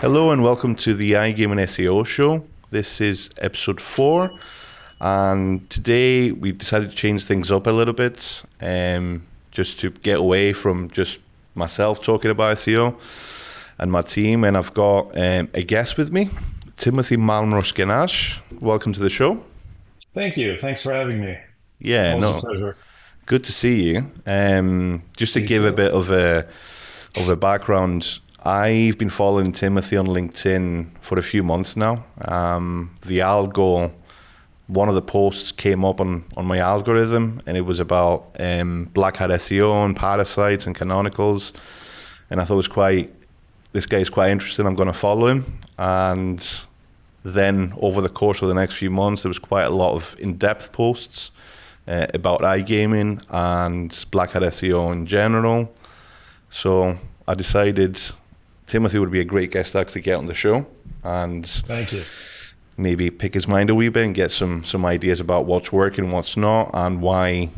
Hello and welcome to the iGaming SEO show. This is episode 4, and today we decided to change things up a little bit, just to get away from just myself talking about SEO and my team. And I've got a guest with me, Timothy Malmos Genach. Welcome to the show. Thank you. Thanks for having me. Yeah, Always a no, pleasure. good to see you. Just to You give a too. bit of a background, I've been following Timothy on LinkedIn for a few months now. The algo, one of the posts came up on my algorithm, and it was about black hat SEO and parasites and canonicals, and I thought this guy is quite interesting. I'm going to follow him, and then over the course of the next few months, there was quite a lot of in-depth posts about iGaming and black hat SEO in general. So I decided Timothy would be a great guest to actually get on the show and Thank you. maybe pick his mind a wee bit and get some ideas about what's working, what's not, and why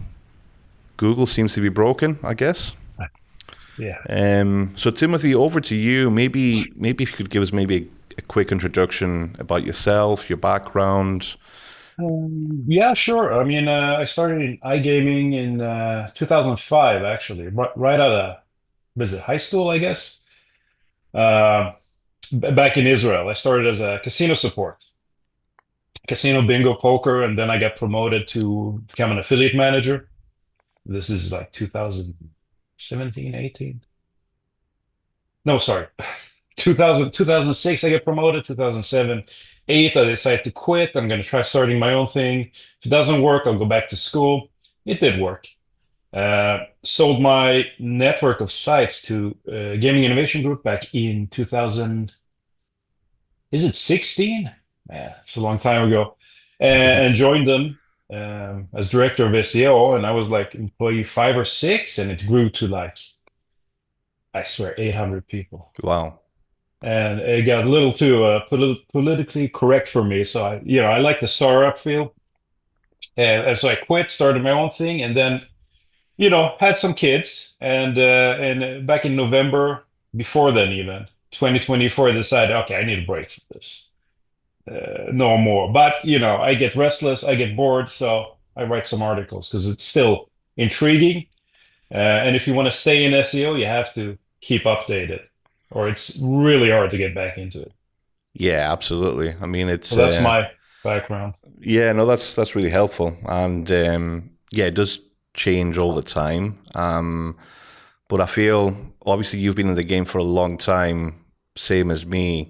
Google seems to be broken, I guess. Yeah. So Timothy, over to you. Maybe if you could give us maybe a quick introduction about yourself, your background. Yeah, sure. I started in iGaming in 2005, actually, right out of, was it high school, I guess? Uh, Back in Israel. I started as a casino support, casino bingo poker, and then I got promoted to become an affiliate manager. This is like 2017, 18. No, sorry. 2006, I get promoted. 2007, 8, I decide to quit. I'm going to try starting my own thing. If it doesn't work, I'll go back to school. It did work. Sold my network of sites to Gaming Innovation Group back in 2000. Is it 16? Yeah, it's a long time ago. And joined them as director of SEO. And I was like employee 5 or 6, and it grew to like, I swear, 800 people. Wow. And it got a little too politically correct for me. So I like the startup feel, and so I quit, started my own thing, and then had some kids, and back in November, before then even 2024, I decided, okay, I need a break from this, no more. But I get restless, I get bored, so I write some articles because it's still intriguing. And if you want to stay in SEO, you have to keep updated, or it's really hard to get back into it. Yeah, absolutely. I mean, So it's that's my background. yeah, no, that's really helpful, and yeah, it does change all the time. But I feel obviously you've been in the game for a long time, same as me.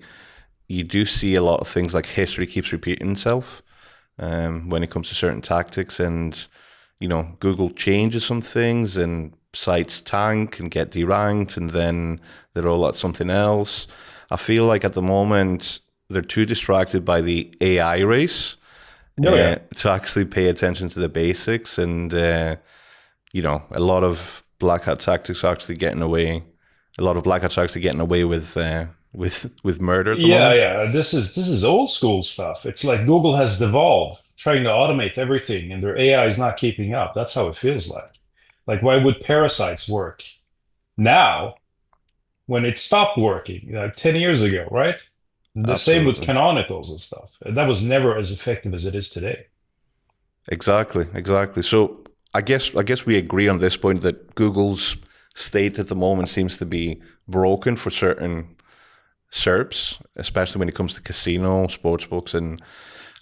You do see a lot of things like history keeps repeating itself when it comes to certain tactics, and Google changes some things, and sites tank and get deranked, and then they roll out something else. I feel like at the moment they're too distracted by the AI race Oh yeah. to actually pay attention to the basics, and a lot of black hat tactics are actually getting away. A lot of black hats are actually getting away with murder at the Yeah, moment. yeah. This is old school stuff. It's like Google has devolved, trying to automate everything, and their AI is not keeping up. That's how it feels like. Like, why would parasites work now when it stopped working, like 10 years ago, right? The same with Absolutely. canonicals and stuff. That was never as effective as it is today. Exactly, exactly. So I guess we agree on this point that Google's state at the moment seems to be broken for certain SERPs, especially when it comes to casino, sportsbooks, and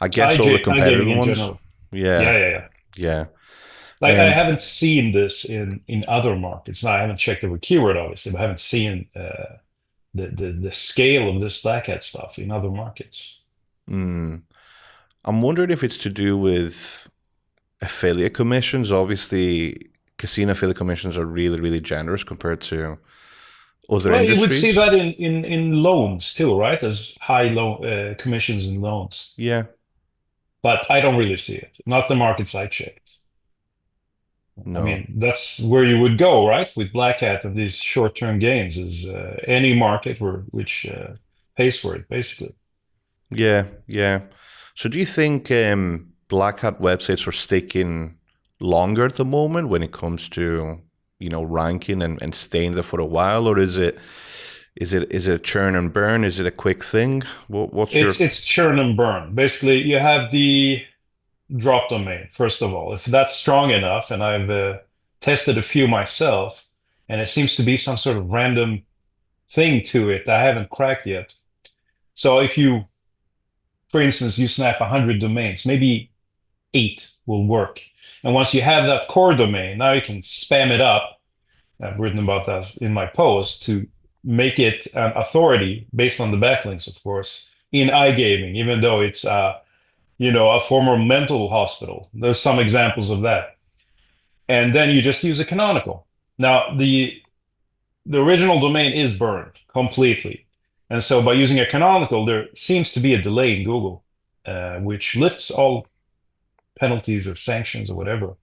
I guess all the competitive iGaming in ones. general. Yeah, Yeah, yeah, yeah. yeah. Like, I Um, haven't seen this in other markets. Now, I haven't checked every keyword, obviously, but I haven't seen the scale of this black hat stuff in other markets. mm, I'm wondering if it's to do with affiliate commissions. Obviously, casino affiliate commissions are really, really generous compared to other Well, you would see industries. that in loans too, right? As high loan commissions in loans, Yeah, but I don't really see it. Not the markets I checked. I no. mean, that's where you would go, right? With black hat and these short-term gains is any market which pays for it, basically. Yeah, yeah. So do you think black hat websites are sticking longer at the moment when it comes to ranking and staying there for a while, or Is it a churn and burn? Is it a quick thing? What's your It's churn and burn. Basically, you have the drop domain, first of all. If that's strong enough, and I've tested a few myself, and it seems to be some sort of random thing to it I haven't cracked yet. So if you, for instance, you snap 100 domains, maybe 8 will work. And once you have that core domain, now you can spam it up. I've written about that in my post to make it an authority based on the backlinks, of course, in iGaming, even though it's a former mental hospital. There's some examples of that. And then you just use a canonical. Now, the original domain is burned completely. And so by using a canonical, there seems to be a delay in Google, which lifts all penalties or sanctions or whatever.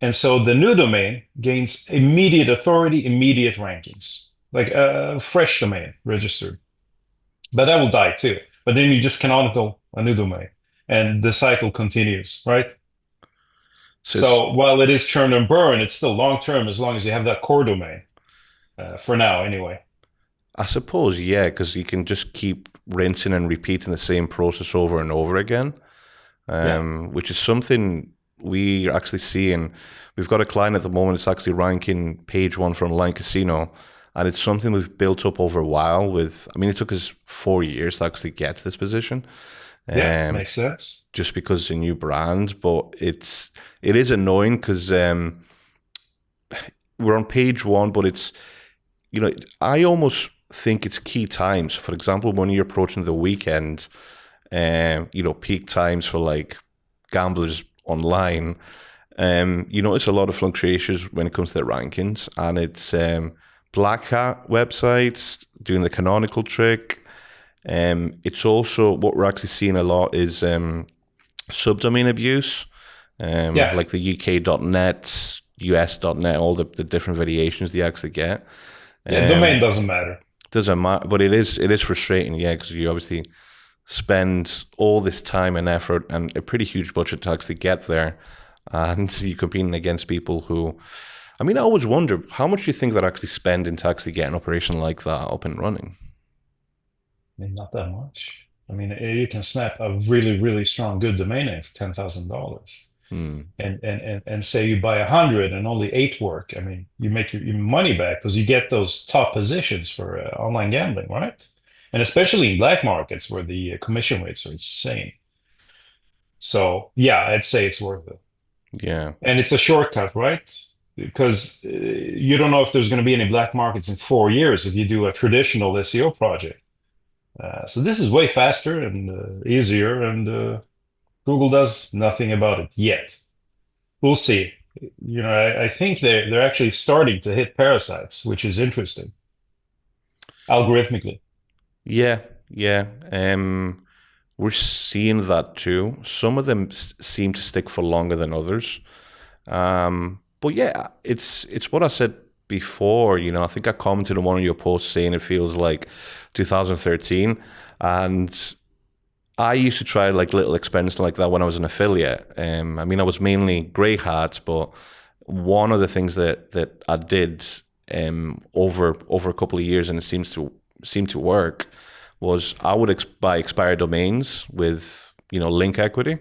And so the new domain gains immediate authority, immediate rankings, like a fresh domain registered. But that will die too. But then you just canonical a new domain, and the cycle continues, right? So while it is churn and burn, it's still long term as long as you have that core domain. For now, anyway. I suppose, yeah, because you can just keep rinsing and repeating the same process over and over again, which is something we are actually seeing. We've got a client at the moment that's actually ranking page 1 for online casino, and it's something we've built up over a while. It took us 4 years to actually get to this position. Yeah, makes sense. Just because it's a new brand, but it is annoying because we're on page 1, but it's, I almost think it's key times. For example, when you're approaching the weekend, peak times for like gamblers online, you notice a lot of fluctuations when it comes to the rankings, and it's black hat websites doing the canonical trick. It's also what we're actually seeing a lot is subdomain abuse, like the UK.net, US.net, all the different variations they actually get. Domain doesn't matter. Doesn't matter, but it is frustrating, because you obviously spend all this time and effort and a pretty huge budget to actually get there, and you're competing against people who, I always wonder, how much do you think they're actually spending to actually get an operation like that up and running? Not that much. You can snap a really, really strong, good domain name for $10,000. And say you buy 100 and only 8 work. You make your money back because you get those top positions for online gambling, right? And especially in black markets where the commission rates are insane. So yeah, I'd say it's worth it. Yeah. And it's a shortcut, right? Because you don't know if there's going to be any black markets in 4 years if you do a traditional SEO project. So this is way faster and easier, and Google does nothing about it yet. We'll see. I think they're actually starting to hit parasites, which is interesting, algorithmically. Yeah. We're seeing that too. Some of them seem to stick for longer than others. But yeah, it's what I said before. I think I commented on one of your posts saying it feels like 2013, and I used to try like little experiments like that when I was an affiliate. I was mainly grey hats, but one of the things that I did over a couple of years, and it seemed to work, was I would buy expired domains with link equity,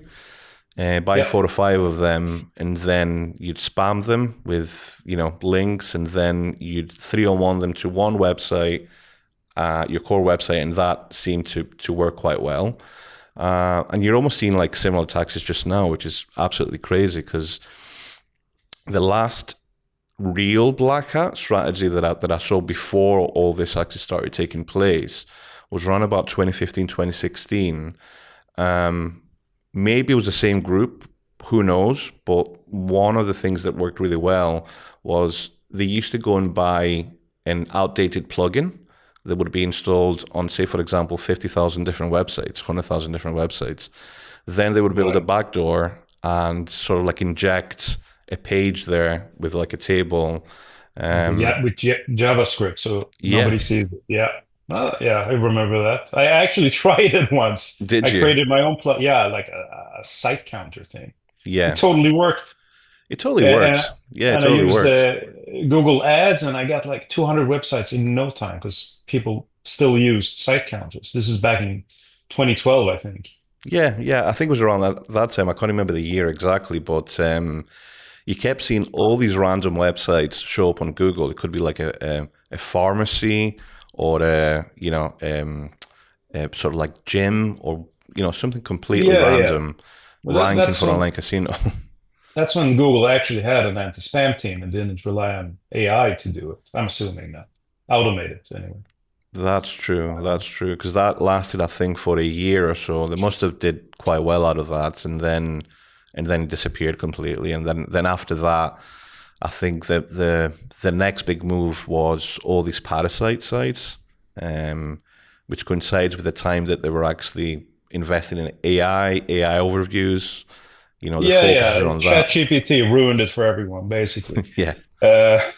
buy 4 or 5 of them, and then you'd spam them with links, and then you'd 3-on-1 them to one website, your core website, and that seemed to work quite well. And you're almost seeing like similar tactics just now, which is absolutely crazy, because the last real black hat strategy that I saw before all this actually started taking place was around about 2015, 2016. Maybe it was the same group, who knows? But one of the things that worked really well was they used to go and buy an outdated plugin that would be installed on, say, for example, 50,000 different websites, 100,000 different websites. Then they would build a backdoor and sort of like inject a page there with like a table. With JavaScript, so nobody sees it. Yeah. I remember that. I actually tried it once. Did you? I created my own like a site counter thing. Yeah. It totally worked. It totally And, worked. Yeah, it and I totally used worked. Google Ads, and I got like 200 websites in no time because people still used site counters. This is back in 2012, I think. Yeah, yeah. I think it was around that time. I can't remember the year exactly, but you kept seeing all these random websites show up on Google. It could be like a pharmacy or sort of like gym or something completely Yeah, yeah. random Well, ranking for online casino. that's when Google actually had an anti-spam team and didn't rely on AI to do it. I'm assuming now, automate it anyway. That's true. Uh, That's true. Because that lasted, I think, for a year or so. They must have did quite well out of that, and then it disappeared completely. And then after that, I think that the next big move was all these parasite sites, which coincides with the time that they were actually investing in AI overviews. The yeah, focus is yeah. on that. ChatGPT ruined it for everyone, basically. Yeah. Uh,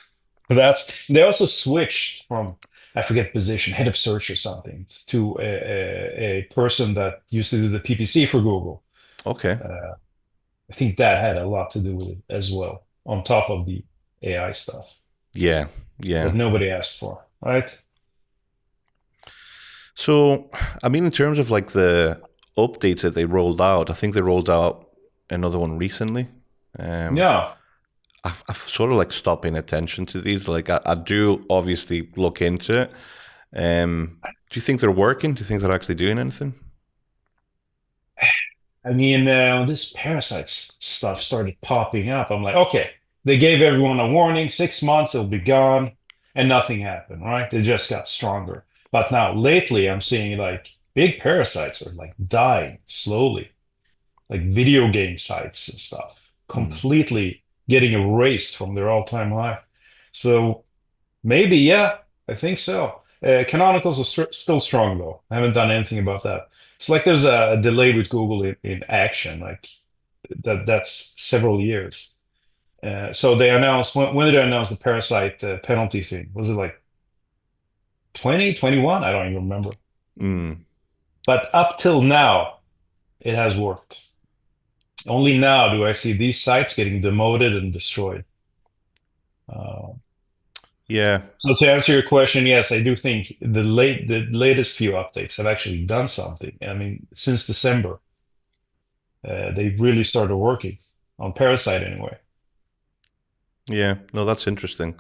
they also switched from, I forget position, head of search or something, to a person that used to do the PPC for Google. Okay. Uh, I think that had a lot to do with it as well, on top of the AI stuff Yeah. that Yeah. nobody asked for, right? So, I mean, in terms of like the updates that they rolled out, I think they rolled out another one recently. Um, Yeah. I've sort of like stopped paying attention to these. Like, I do obviously look into it. Do you think they're working? Do you think they're actually doing anything? I mean, this stuff started popping up. I'm like, okay, they gave everyone a warning, 6 months, it'll be gone, and nothing happened, right? They just got stronger. But now, lately, I'm seeing like big parasites are like dying slowly, like video game sites and stuff, Hmm. completely getting erased from their all-time high. So maybe, yeah, I think so. Canonicals are still strong though. I haven't done anything about that. It's like there's a delay with Google in action, like that's several years. So they announced when did they announce the parasite penalty thing? Was it like 2021? I don't even remember. Hmm. But up till now, it has worked. Only now do I see these sites getting demoted and destroyed. Uh, Yeah. So to answer your question, yes, I do think the latest few updates have actually done something. I mean, since December, they've really started working on Parasite anyway. Yeah. No, that's interesting.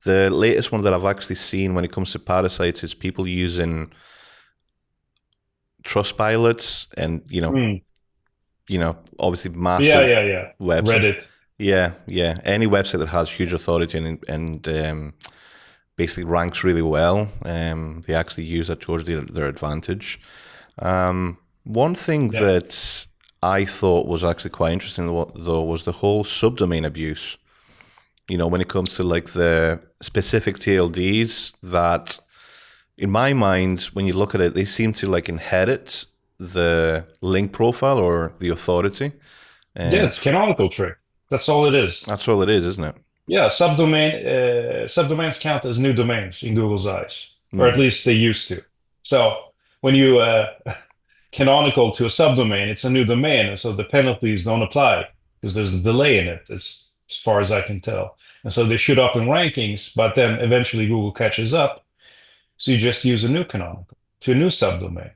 The latest one that I've actually seen when it comes to parasites is people using trust pilots and Hmm. obviously Yeah, massive yeah, yeah. website. Reddit. Yeah, yeah. Any website that has huge authority and basically ranks really well, they actually use that towards their advantage. One thing Yeah. that I thought was actually quite interesting though was the whole subdomain abuse. When it comes to like the specific TLDs that, in my mind, when you look at it, they seem to like inherit the link profile or the authority. Yeah, And it's canonical trick. That's all it is. that's all it is, isn't it? Yeah, subdomains count as new domains in Google's eyes, or at Mm, least they used to. So when you canonical to a subdomain, it's a new domain, and so the penalties don't apply because there's a delay in it, as far as I can tell. And so they shoot up in rankings, but then eventually Google catches up. So you just use a new canonical to a new subdomain.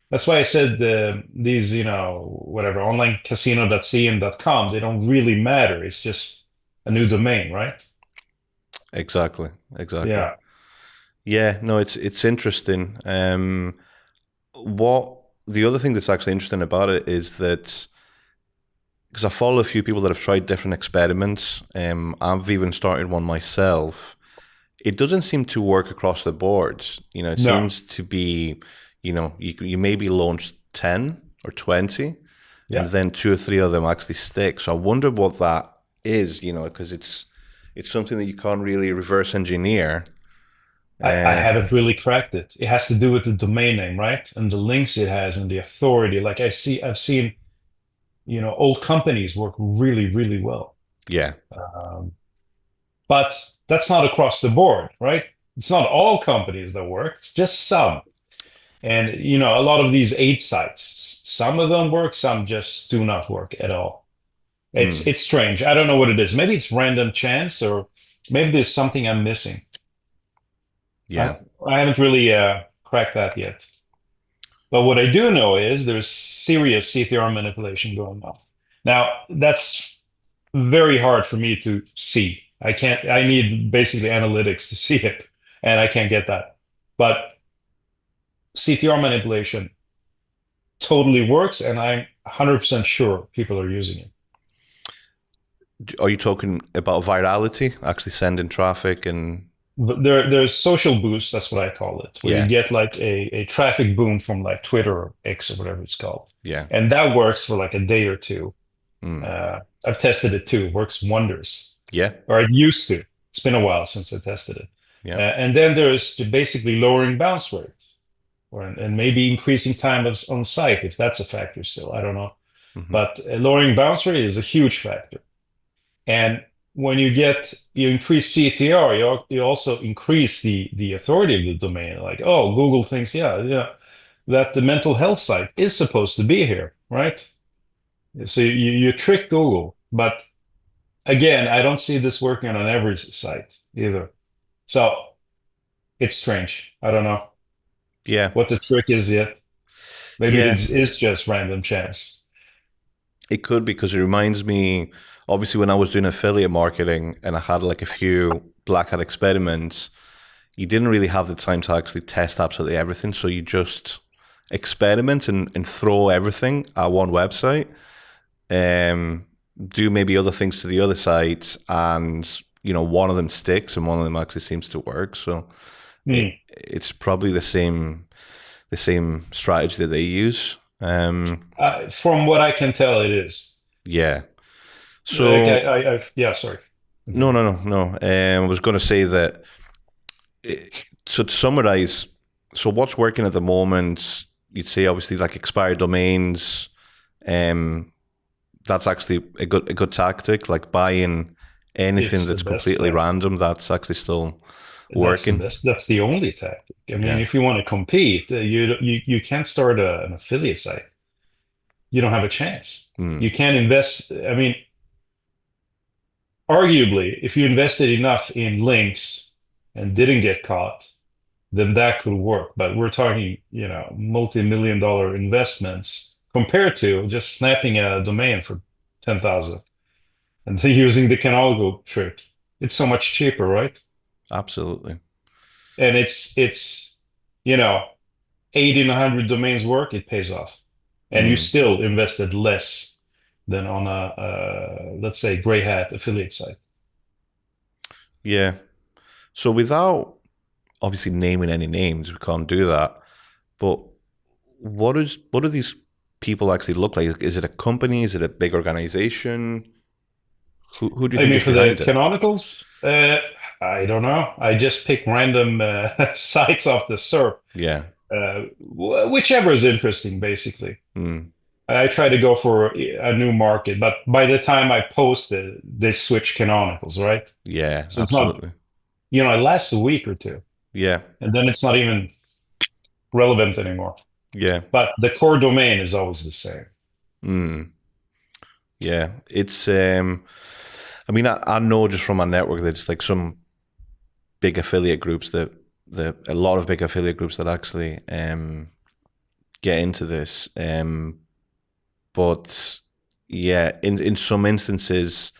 That's why I said these, whatever, onlinecasino.cm.com, they don't really matter. It's just a new domain, right? exactly, exactly. Yeah. Yeah, no, it's interesting. What the other thing that's actually interesting about it is that because I follow a few people that have tried different experiments. I've even started one myself. It doesn't seem to work across the board. It No. seems to be, you maybe launch 10 or 20, and Yeah. then two or three of them actually stick. So I wonder what that is, because it's something that you can't really reverse engineer. I Uh, haven't really cracked it. It has to do with the domain name, right? And the links it has and the authority. Like I've seen, old companies work really, really well. yeah, Um, but that's not across the board, right? It's not all companies that work, it's just some. And, a lot of these aid sites, some of them work, some just do not work at all. It's strange. I don't know what it is. Maybe it's random chance, or maybe there's something I'm missing. Yeah. I haven't really cracked that yet. But what I do know is there's serious CTR manipulation going on. Now, that's very hard for me to see. I can't, I need basically analytics to see it, and I can't get that. But CTR manipulation totally works, and I'm 100% sure people are using it. Are you talking about virality, actually sending traffic and? There's social boost, that's what I call it, where you Yeah. get like a traffic boom from like Twitter or X or whatever it's called. Yeah. And that works for like a day or two. Mm. I've tested it too. It works wonders. Yeah. Or it used to. It's been a while since I tested it. Yeah. And then there's basically lowering bounce rate, and maybe increasing time on site, if that's a factor still. I don't know. Mm-hmm. But lowering bounce rate is a huge factor. And when you increase CTR, you also increase the authority of the domain. Like, oh, Google thinks, yeah, that the mental health site is supposed to be here, right? So you trick Google, but again, I don't see this working on every site either. So it's strange. I don't know what the trick is yet. Maybe it is just random chance. It could, because it reminds me, obviously, when I was doing affiliate marketing and I had like a few black hat experiments, you didn't really have the time to actually test absolutely everything. So you just experiment and throw everything at one website, do maybe other things to the other sites, and one of them sticks and one of them actually seems to work. So it's probably the same strategy that they use. From what I can tell, it is. Yeah. So yeah, sorry. No. I was going to say that. So to summarize, so what's working at the moment? You'd say obviously like expired domains. That's actually a good tactic. Like buying anything that's completely random. That's actually still working. That's the only tactic. I mean, if you want to compete, you can't start an affiliate site. You don't have a chance. You can't invest. I mean, arguably, if you invested enough in links and didn't get caught, then that could work. But we're talking, multi-million-dollar investments compared to just snapping a domain for 10,000 and using the canonical trick. It's so much cheaper, right? Absolutely. And it's 80 and 100 domains work, it pays off. And you still invested less than on a let's say, gray hat affiliate site. Yeah. So without obviously naming any names, we can't do that. But what do these people actually look like? Is it a company? Is it a big organization? Who do you think is behind it? For the canonicals? I don't know. I just pick random sites off the SERP. Yeah. Whichever is interesting, basically. I try to go for a new market, but by the time I post it, they switch canonicals, right? Yeah, so absolutely. It's not, it lasts a week or two. Yeah. And then it's not even relevant anymore. Yeah. But the core domain is always the same. Yeah. It's, I mean, I know just from my network that it's like some big affiliate groups a lot of big affiliate groups that actually get into this. But yeah, in some instances,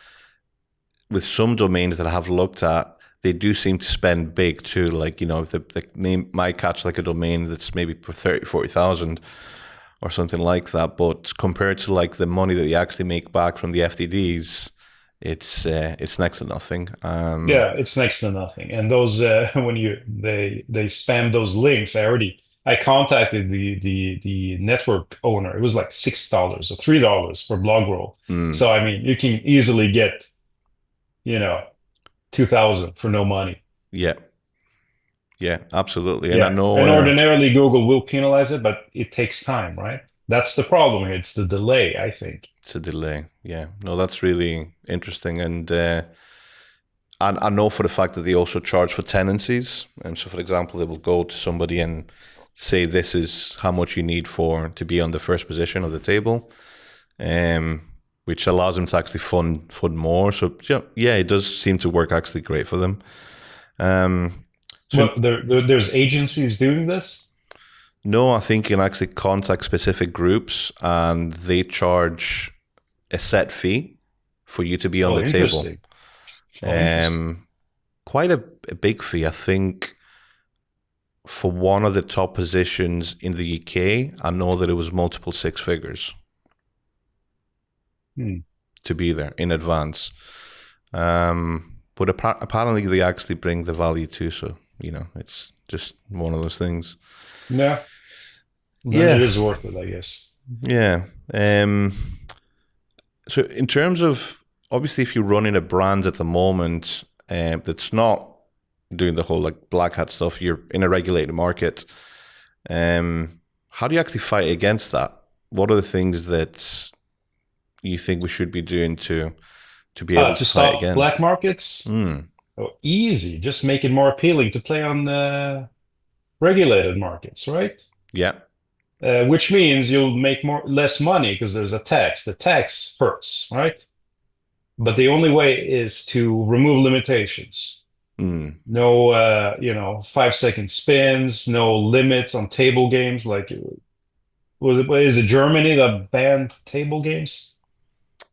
with some domains that I have looked at, they do seem to spend big too. Like, if the name might catch like a domain that's maybe for 30, 40,000 or something like that. But compared to like the money that you actually make back from the FTDs, it's next to nothing. Yeah, it's next to nothing. And those when they spam those links, I contacted the network owner. It was like $6 or $3 for blog roll. So I mean, you can easily get 2,000 for no money. Yeah, absolutely. And I know. And ordinarily Google will penalize it, but it takes time, right? That's the problem here. It's the delay, I think. It's a delay. Yeah. No, that's really interesting. And I know for the fact that they also charge for tenancies. And so, for example, they will go to somebody and say, this is how much you need to be on the first position of the table. which allows them to actually fund more. So yeah, it does seem to work actually great for them. So Well, there's agencies doing this. no, I think you can actually contact specific groups and they charge a set fee for you to be on Oh, the table. interesting. Oh, interesting. Quite a big fee, I think. For one of the top positions in the UK, I know that it was multiple six figures to be there in advance. But apparently they actually bring the value too. So, it's just one of those things. Yeah, then it Yeah. is worth it, I guess. Yeah. So in terms of, obviously, if you're running a brand at the moment that's not doing the whole like black hat stuff, you're in a regulated market. How do you actually fight against that? What are the things that you think we should be doing to be able To to fight stop black against? markets? Oh, easy. Just make it more appealing to play on regulated markets, right? Yeah, Which means you'll make less money because there's a tax. The tax hurts, right? But the only way is to remove limitations. No, 5-second spins, no limits on table games. Like, is it Germany that banned table games?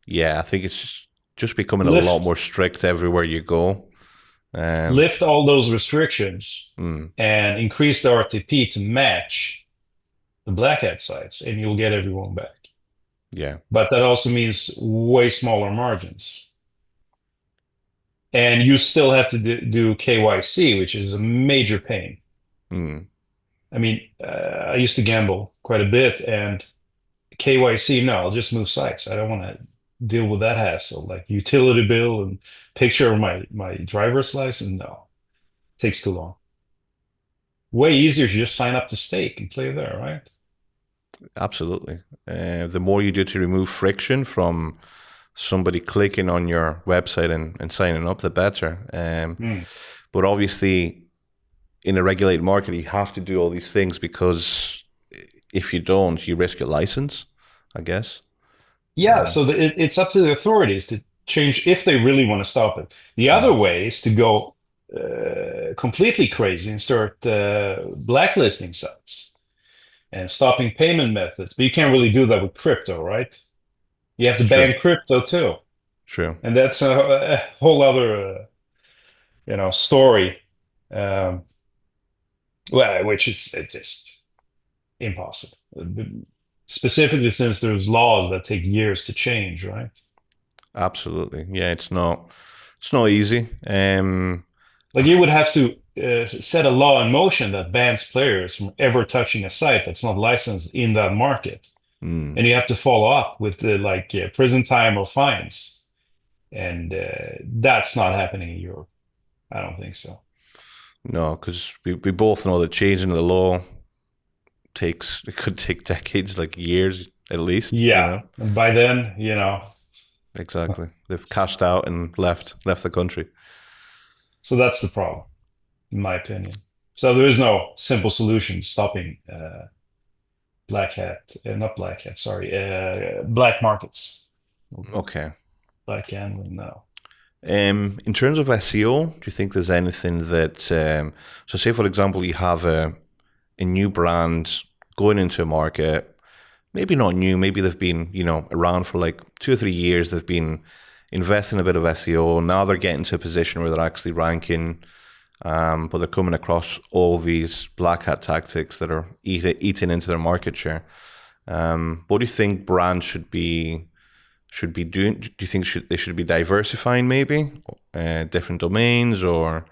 yeah. I think it's just becoming a lot Lift, more strict everywhere you go. lift all those restrictions Mm, and increase the RTP to match the black hat sites, and you'll get everyone back. yeah, But that also means way smaller margins. And you still have to do KYC, which is a major pain. mm, I mean, I used to gamble quite a bit, and KYC, no, I'll just move sites. I don't want to deal with that hassle, like utility bill and picture of my driver's license. No, it takes too long. Way easier to just sign up to stake and play there, right? absolutely. The more you do to remove friction from somebody clicking on your website and signing up, the better. Hmm. But obviously, in a regulated market, you have to do all these things because if you don't, you risk your license, I guess. Yeah, so it's up to the authorities to change if they really want to stop it. The other way is to go completely crazy and start blacklisting sites and stopping payment methods. But you can't really do that with crypto, right? You have to True, ban crypto too, true. and that's a whole other story, um, well, which is just impossible. Specifically, since there's laws that take years to change, right? Absolutely. Yeah, it's not easy. Like you would have to set a law in motion that bans players from ever touching a site that's not licensed in that market, and you have to follow up with prison time or fines, and that's not happening in Europe. I don't think so. no, because we both know that changing the law it could take decades, like years at least, Yeah, and by then, Exactly. They've cashed out and left the country. so that's the problem, in my opinion. So there is no simple solution stopping not black hat, sorry, black markets, Okay. black gambling. No. In terms of SEO, do you think there's anything that, so say for example, you have a new brand going into a market, maybe not new, maybe they've been, around for like 2 or 3 years, they've been investing a bit of SEO, now they're getting to a position where they're actually ranking, but they're coming across all these black hat tactics that are eating into their market share. What do you think brands should be doing? Do you think they should be diversifying maybe different domains or?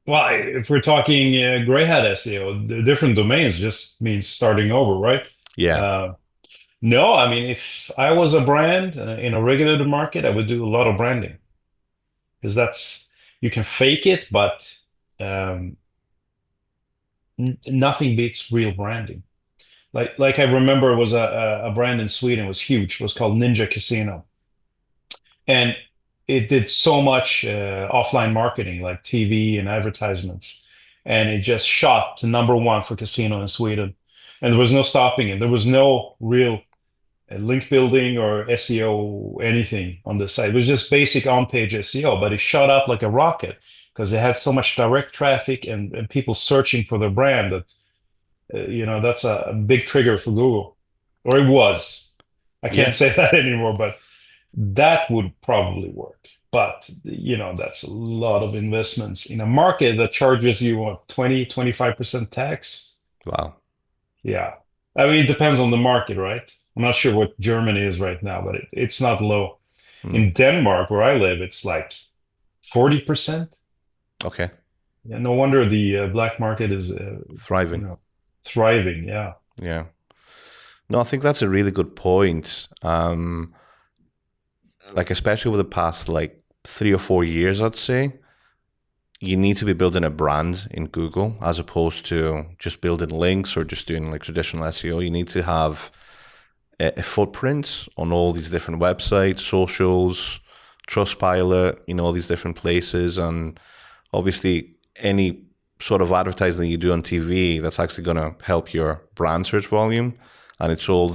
Well, if we're talking gray hat SEO, the different domains just means starting over, right? Yeah, Uh, no, I mean, if I was a brand in a regulated market, I would do a lot of branding because you can fake it, but um, nothing beats real branding. Like I remember, it was a brand in Sweden, it was huge. It was called Ninja Casino, and it did so much offline marketing, like TV and advertisements, and it just shot to number one for casino in Sweden, and there was no stopping it. There was no real link building or SEO anything on the site. It was just basic on-page SEO, but it shot up like a rocket because it had so much direct traffic and people searching for the brand that that's a big trigger for Google, or it was. I Yeah. can't say that anymore, but that would probably work. But that's a lot of investments in a market that charges you what, 20-25% tax. Wow. Yeah. I mean, it depends on the market, right? I'm not sure what Germany is right now, but it's not low. Hmm. In Denmark, where I live, it's like 40%. Okay. Yeah, no wonder the black market is, Thriving. thriving. Yeah. Yeah. No, I think that's a really good point. Like especially over the past like 3 or 4 years, I'd say you need to be building a brand in Google as opposed to just building links or just doing like traditional SEO. You need to have a footprint on all these different websites, socials, Trustpilot, all these different places. And obviously, any sort of advertising that you do on TV, that's actually going to help your brand search volume. And it's all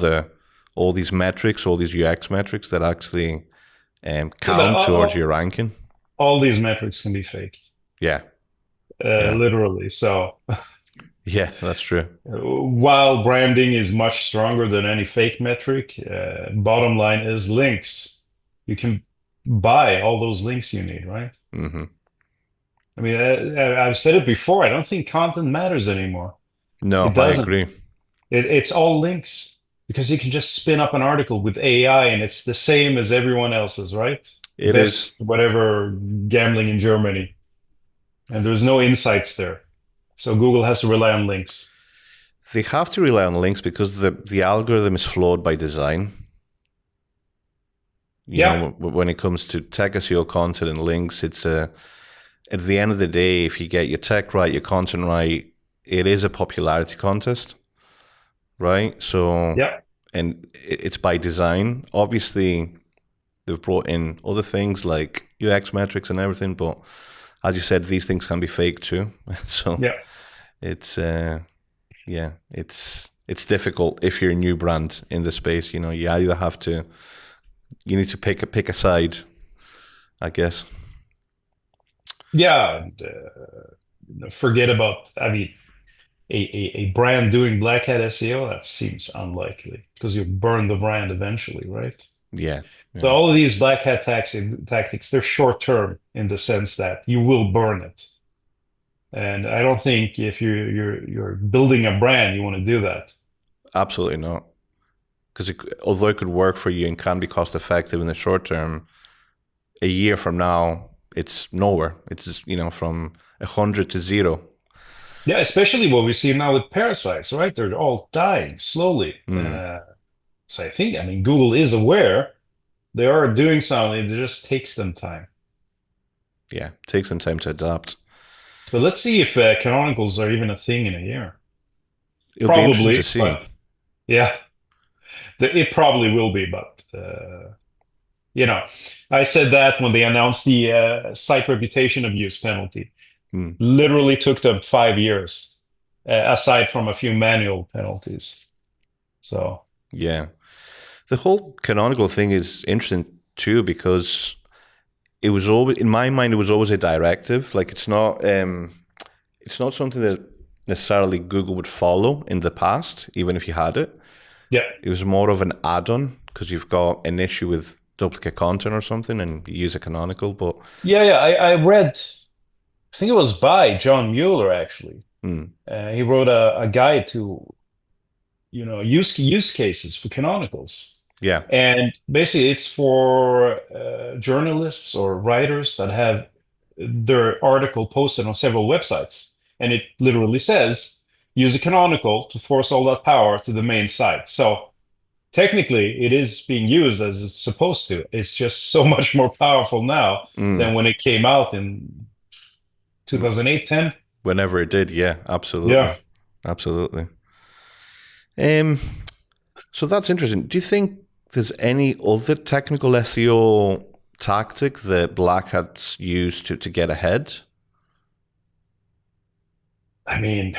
these metrics, all these UX metrics that actually Yeah, but count towards your ranking. all these metrics can be faked, Yeah, yeah, literally. So yeah, that's true. while branding is much stronger than any fake metric, bottom line is links. You can buy all those links you need, right? Hmm. I mean, I've said it before. I don't think content matters anymore. No, It I doesn't. agree. It's all links because you can just spin up an article with AI and it's the same as everyone else's, right? It is. Best whatever gambling in Germany, and there's no insights there. So Google has to rely on links. They have to rely on links because the algorithm is flawed by design. Yeah, When it comes to tech SEO content and links, it's at the end of the day, if you get your tech right, your content right, it is a popularity contest, right? So, yeah. and it's by design. Obviously, they've brought in other things like UX metrics and everything, but as you said, these things can be fake too. So Yeah. it's yeah, it's difficult if you're a new brand in the space. You either have to you need to pick a side, I guess. Yeah. And, forget about, I mean, a brand doing black hat SEO, that seems unlikely because you burn the brand eventually, right? Yeah, So yeah, all of these black hat tactics, they're short term in the sense that you will burn it. And I don't think if you're building a brand, you want to do that. absolutely not. Because although it could work for you and can be cost effective in the short term, a year from now, it's nowhere. It's from 100 to zero. Yeah, especially what we see now with parasites, right? They're all dying slowly. Mm, So I mean, Google is aware they are doing something. It just takes them time. yeah, takes some time to adapt. So let's see if canonicals are even a thing in a year. It'll be interesting to Probably, see. but yeah, it probably will be. But you know, I said that when they announced the site reputation abuse penalty. Mm, Literally took them 5 years, aside from a few manual penalties. So yeah, the whole canonical thing is interesting too because it was always in my mind. It was always a directive. Like it's not something that necessarily Google would follow in the past, even if you had it. yeah, It was more of an add-on because you've got an issue with duplicate content or something and you use a canonical. But yeah. I read. I think it was by John Mueller actually. mm, He wrote a guide to use cases for canonicals, yeah, and basically it's for journalists or writers that have their article posted on several websites, and it literally says use a canonical to force all that power to the main site. So technically, it is being used as it's supposed to. It's just so much more powerful now than mm, when it came out in 2008, 10. whenever it did, yeah, absolutely, Yeah. absolutely. Um, so that's interesting. Do you think there's any other technical SEO tactic that black hats use to get ahead? I mean,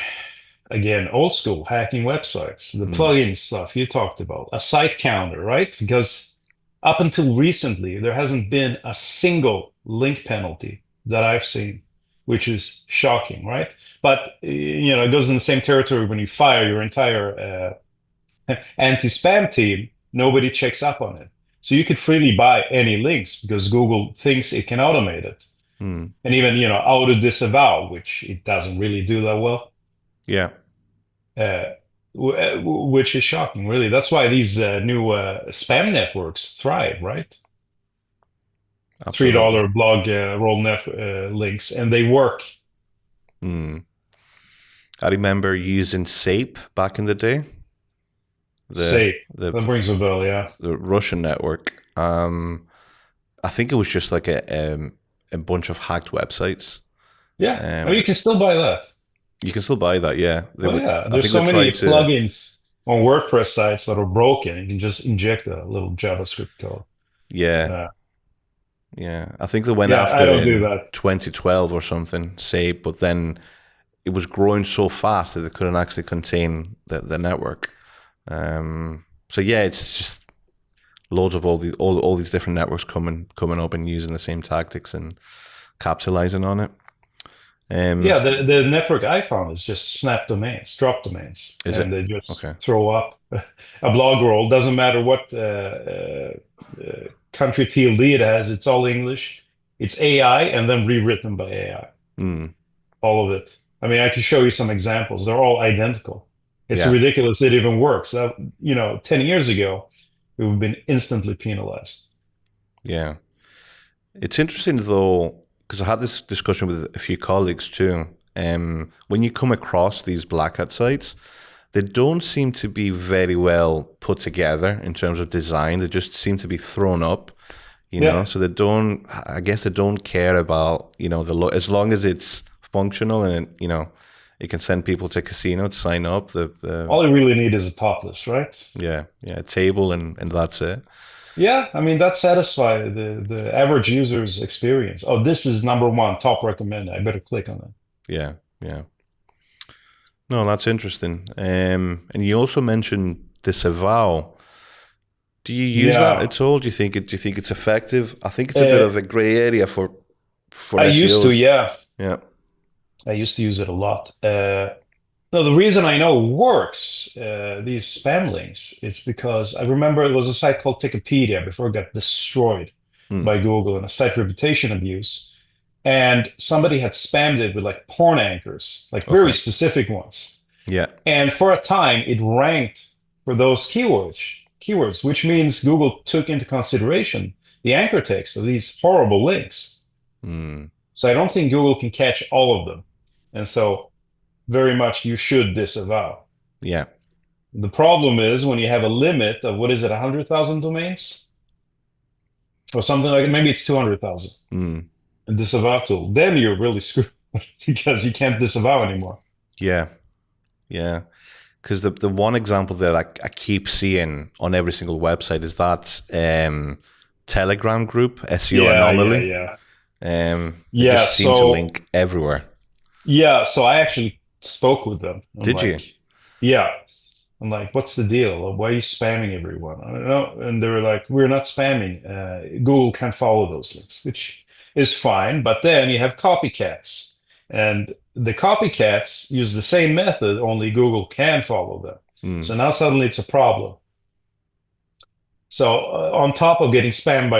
again, old school hacking websites, the Mm, plugin stuff you talked about, a site counter, right? Because up until recently, there hasn't been a single link penalty that I've seen, which is shocking, right? But it goes in the same territory when you fire your entire anti-spam team. Nobody checks up on it, so you could freely buy any links because Google thinks it can automate it, mm, and even auto disavow, which it doesn't really do that well. yeah, uh, which is shocking, really. That's why these new spam networks thrive, right? absolutely. $3 blog roll net links, and they work. Mm. I remember using SAPE back in the day, the Say, the that brings a bell, yeah. the Russian network. I think it was just like a bunch of hacked websites. Yeah, I mean, Um, you can still buy that. you can still buy that, yeah. Oh yeah, I there's think they so many tried to, plugins on WordPress sites that are broken. You can just inject a little JavaScript code. yeah, Uh, yeah. I think they went yeah, I after don't do in that. 2012 or something, SAPE, but then it was growing so fast that they couldn't actually contain the network. So yeah, it's just loads of all these different networks coming up and using the same tactics and capitalizing on it. Yeah, the network I found is just snap domains, drop domains, Is and it they just okay? throw up a blog roll. Doesn't matter what country TLD it has, it's all English. It's AI and then rewritten by AI, Mm, all of it. I mean, I can show you some examples. They're all identical. It's yeah, ridiculous it even works. 10 years ago, it would have been instantly penalized. yeah. It's interesting though, because I had this discussion with a few colleagues too. When you come across these black hat sites, they don't seem to be very well put together in terms of design. They just seem to be thrown up, Yeah. So they don't. I guess they don't care about as long as it's functional and it can send people to casino to sign up. The All you really need is a topless, right? a table and that's it. Yeah, I mean that satisfies the average user's experience. Oh, this is number one, top recommended. I better click on it. Yeah, yeah. No, that's interesting. And you also mentioned disavow. Do you use that Yeah, at all? Do you think it's effective? I think it's a bit uh, of a gray area for I used to. SEOs. Yeah, Yeah. I used to use it a lot. No, the reason I know it works, these spam links, it's because I remember it was a site called Wikipedia before it got destroyed Mm, by Google and a site reputation abuse, and somebody had spammed it with like porn anchors, like very okay. specific ones. Yeah. And for a time, it ranked for those keywords, which means Google took into consideration the anchor text of these horrible links. Mm, So I don't think Google can catch all of them. And so very much you should disavow. yeah. The problem is when you have a limit of what is it, 100,000 domains or something like it, maybe it's 200,000 Mm, a disavow tool, then you're really screwed because you can't disavow anymore. yeah. Yeah. Because the one example that I keep seeing on every single website is that Telegram group, SEO Yeah, yeah, Anomaly. yeah. They Yeah, just seem to so link everywhere. yeah, so I actually spoke with them. I'm Did you? like, yeah. I'm like, what's the deal? Why are you spamming everyone? I don't know. And they were like, we're not spamming. Google can't follow those links, which is fine. But then you have copycats. And the copycats use the same method, only Google can follow them. Mm, So now suddenly it's a problem. So on top of getting spammed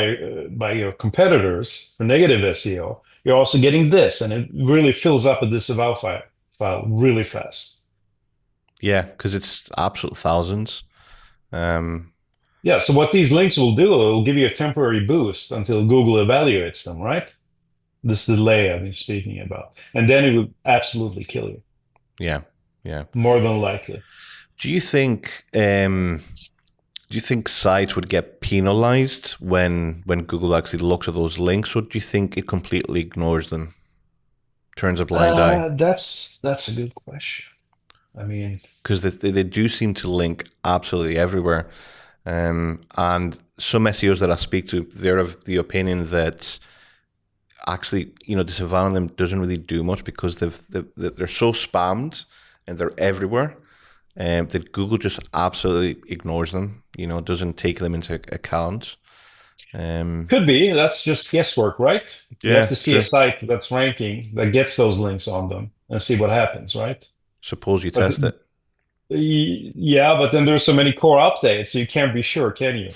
by your competitors for negative SEO, you're also getting this, and it really fills up a disavow file really fast. yeah, because it's absolute thousands. Um, Yeah, so what these links will do, it will give you a temporary boost until Google evaluates them, right? This delay I've been speaking about. And then it will absolutely kill you, yeah, yeah. more than likely. Do you think sites would get penalized when Google actually looks at those links, or do you think it completely ignores them, turns a blind eye? That's a good question. I mean, Because they do seem to link absolutely everywhere. And some SEOs that I speak to, they're of the opinion that actually, disavowing them doesn't really do much because they're so spammed and they're everywhere, that Google just absolutely ignores them. Doesn't take them into account. Could be. That's just guesswork, right? You have Yeah, to see a true. site that's ranking that gets those links on them and see what happens, right? Suppose you But test it. yeah, but then there's so many core updates, so you can't be sure, can you?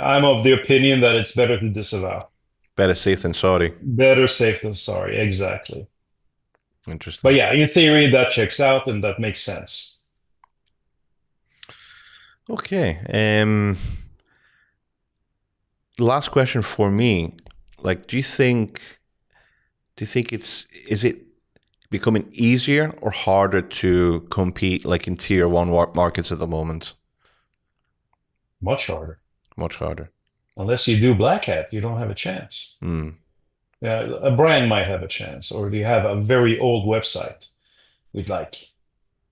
I'm of the opinion that it's better to disavow. Better safe than sorry. Better safe than sorry, exactly. But Interesting. yeah, in theory, that checks out and that makes sense. Okay. Last question for me. Like, is it becoming easier or harder to compete like in tier one markets at the moment? Much harder. Much harder. Unless you do black hat, you don't have a chance. Mm. A brand might have a chance, or you have a very old website with like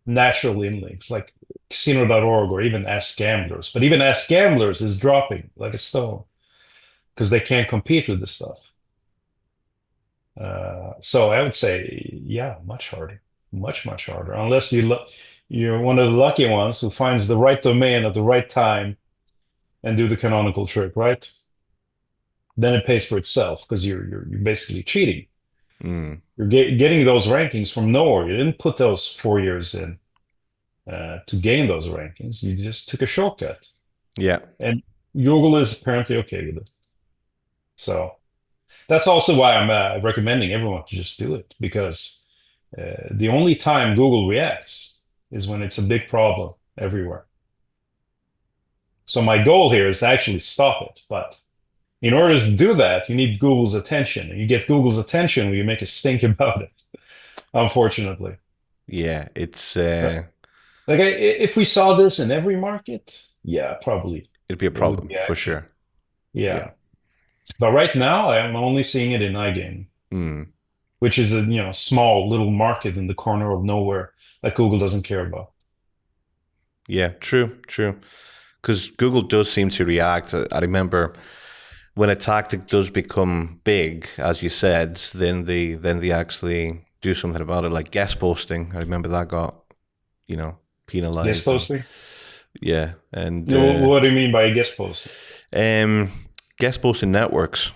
natural inlinks, like casino.org or even Ask Gamblers. But even Ask Gamblers is dropping like a stone because they can't compete with this stuff. So I would say, yeah, much harder, much harder. Unless you're one of the lucky ones who finds the right domain at the right time and do the canonical trick, right? Then it pays for itself because you're basically cheating. Mm. You're getting those rankings from nowhere. You didn't put those 4 years in to gain those rankings. You just took a shortcut, Yeah. and Google is apparently okay with it. So that's also why I'm recommending everyone to just do it because the only time Google reacts is when it's a big problem everywhere. So my goal here is to actually stop it. But in order to do that, you need Google's attention. And you get Google's attention when you make a stink about it, unfortunately. Yeah. It's Like if we saw this in every market, yeah, probably it'd be a there would problem be for action. sure. Yeah. Yeah. But right now, I'm only seeing it in iGaming, Mm. which is a small little market in the corner of nowhere that Google doesn't care about. Yeah. True. True. Because Google does seem to react. I remember when a tactic does become big, as you said, then they actually do something about it, like guest posting. I remember that got Guest penalized, and posting? yeah, and What do you mean by guest posting? um, guest posting networks.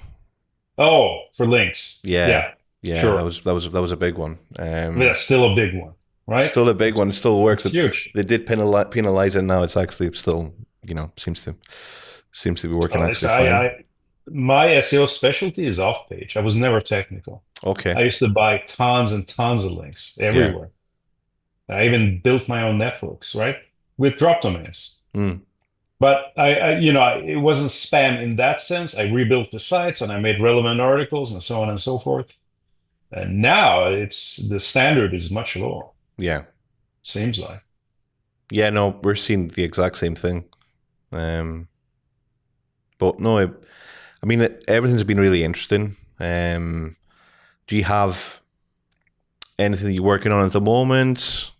Oh, for links. Yeah, Yeah, yeah, that sure. was that was that was a big one. That's still a big one, right? Still a big one. It still works. It's huge. They did penalize it. Now it's actually still seems to be working Oh, this, actually fine. my SEO specialty is off page. I was never technical. I Okay. used to buy tons and tons of links Yeah. everywhere. I even built my own networks, right? With drop domains. Mm. But it wasn't spam in that sense. I rebuilt the sites and I made relevant articles and so on and so forth. And now the standard is much lower. Yeah. Seems like. Yeah. No, we're seeing the exact same thing. But no, I mean, everything's been really interesting. Do you have anything that you're working on at the moment?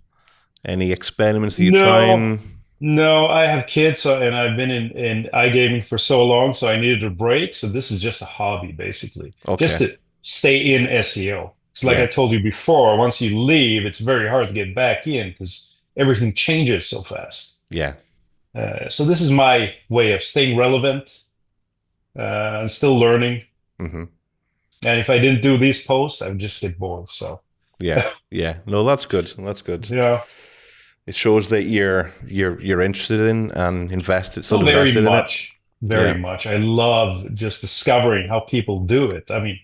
Any experiments that you're No, trying? no, I have kids, and I've been in iGaming for so long, so I needed a break. So this is just a hobby, basically, just Okay. to stay in SEO. It's like I Yeah. told you before, once you leave, it's very hard to get back in because everything changes so fast. Yeah. So this is my way of staying relevant and still learning. Hmm. And if I didn't do these posts, I would just get bored. So, Yeah. Yeah. No, that's good. That's good. yeah, It shows that you're interested in and still oh, very invested in it. much, very Yeah. much. I love just discovering how people do it. I mean,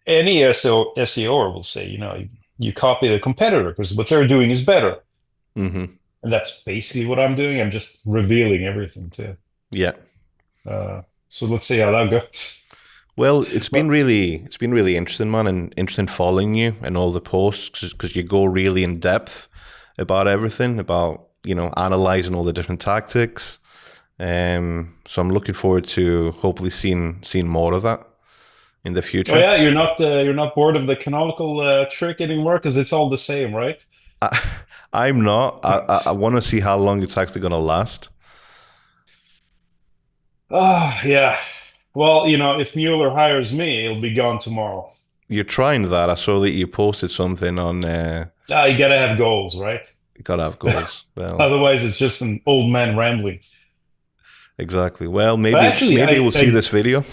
any SEO will say, you copy the competitor because what they're doing is better. Hmm. And that's basically what I'm doing. I'm just revealing everything too. Yeah. So let's see how that goes. Well, But it's been really interesting, man, and interesting following you and all the posts because you go really in depth about everything, about analyzing all the different tactics. So I'm looking forward to hopefully seeing more of that in the oh future. yeah, you're not bored of the canonical trick anymore because it's all the same, right? I, I'm not. I want to see how long it's actually going to last. Ah, yeah. Well, if Mueller hires me, it'll be gone tomorrow. you're trying that. I saw that you posted something on. You gotta have goals, right? You gotta have goals. Well, Otherwise, it's just an old man rambling. exactly. Well, But maybe actually, we'll see this video.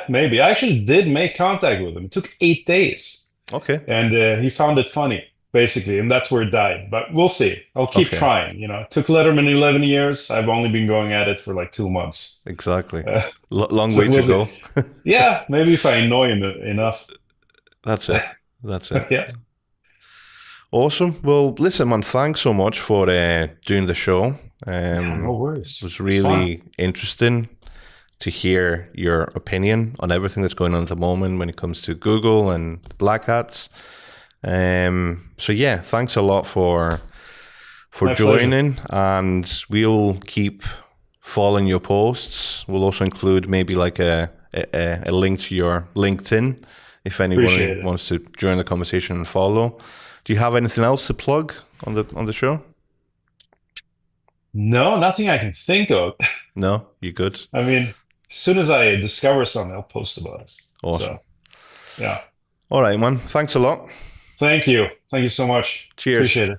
maybe I actually did make contact with him. It took 8 days, Okay. and he found it funny, basically, and that's where it died. But we'll see. I'll keep Okay. trying. It took Letterman 11 years. I've only been going at it for like 2 months. Exactly. Long So way we'll to see. go. Yeah, maybe if I annoy him enough. That's it. That's it. Yeah. Awesome. Well, listen, man, thanks so much for doing the show. Yeah, no worries. It was It's fun. really interesting to hear your opinion on everything that's going on at the moment when it comes to Google and Black Hats. So yeah, thanks a lot for My joining, and we'll keep following your posts. We'll also include maybe like a link to your LinkedIn if Appreciate anyone it. wants to join the conversation and follow. Do you have anything else to plug on the show? No, nothing I can think of. No, you good? I mean, as soon as I discover something, I'll post about it. Awesome. So, yeah. All right, man. Thanks a lot. Thank you. Thank you so much. Cheers. Appreciate it.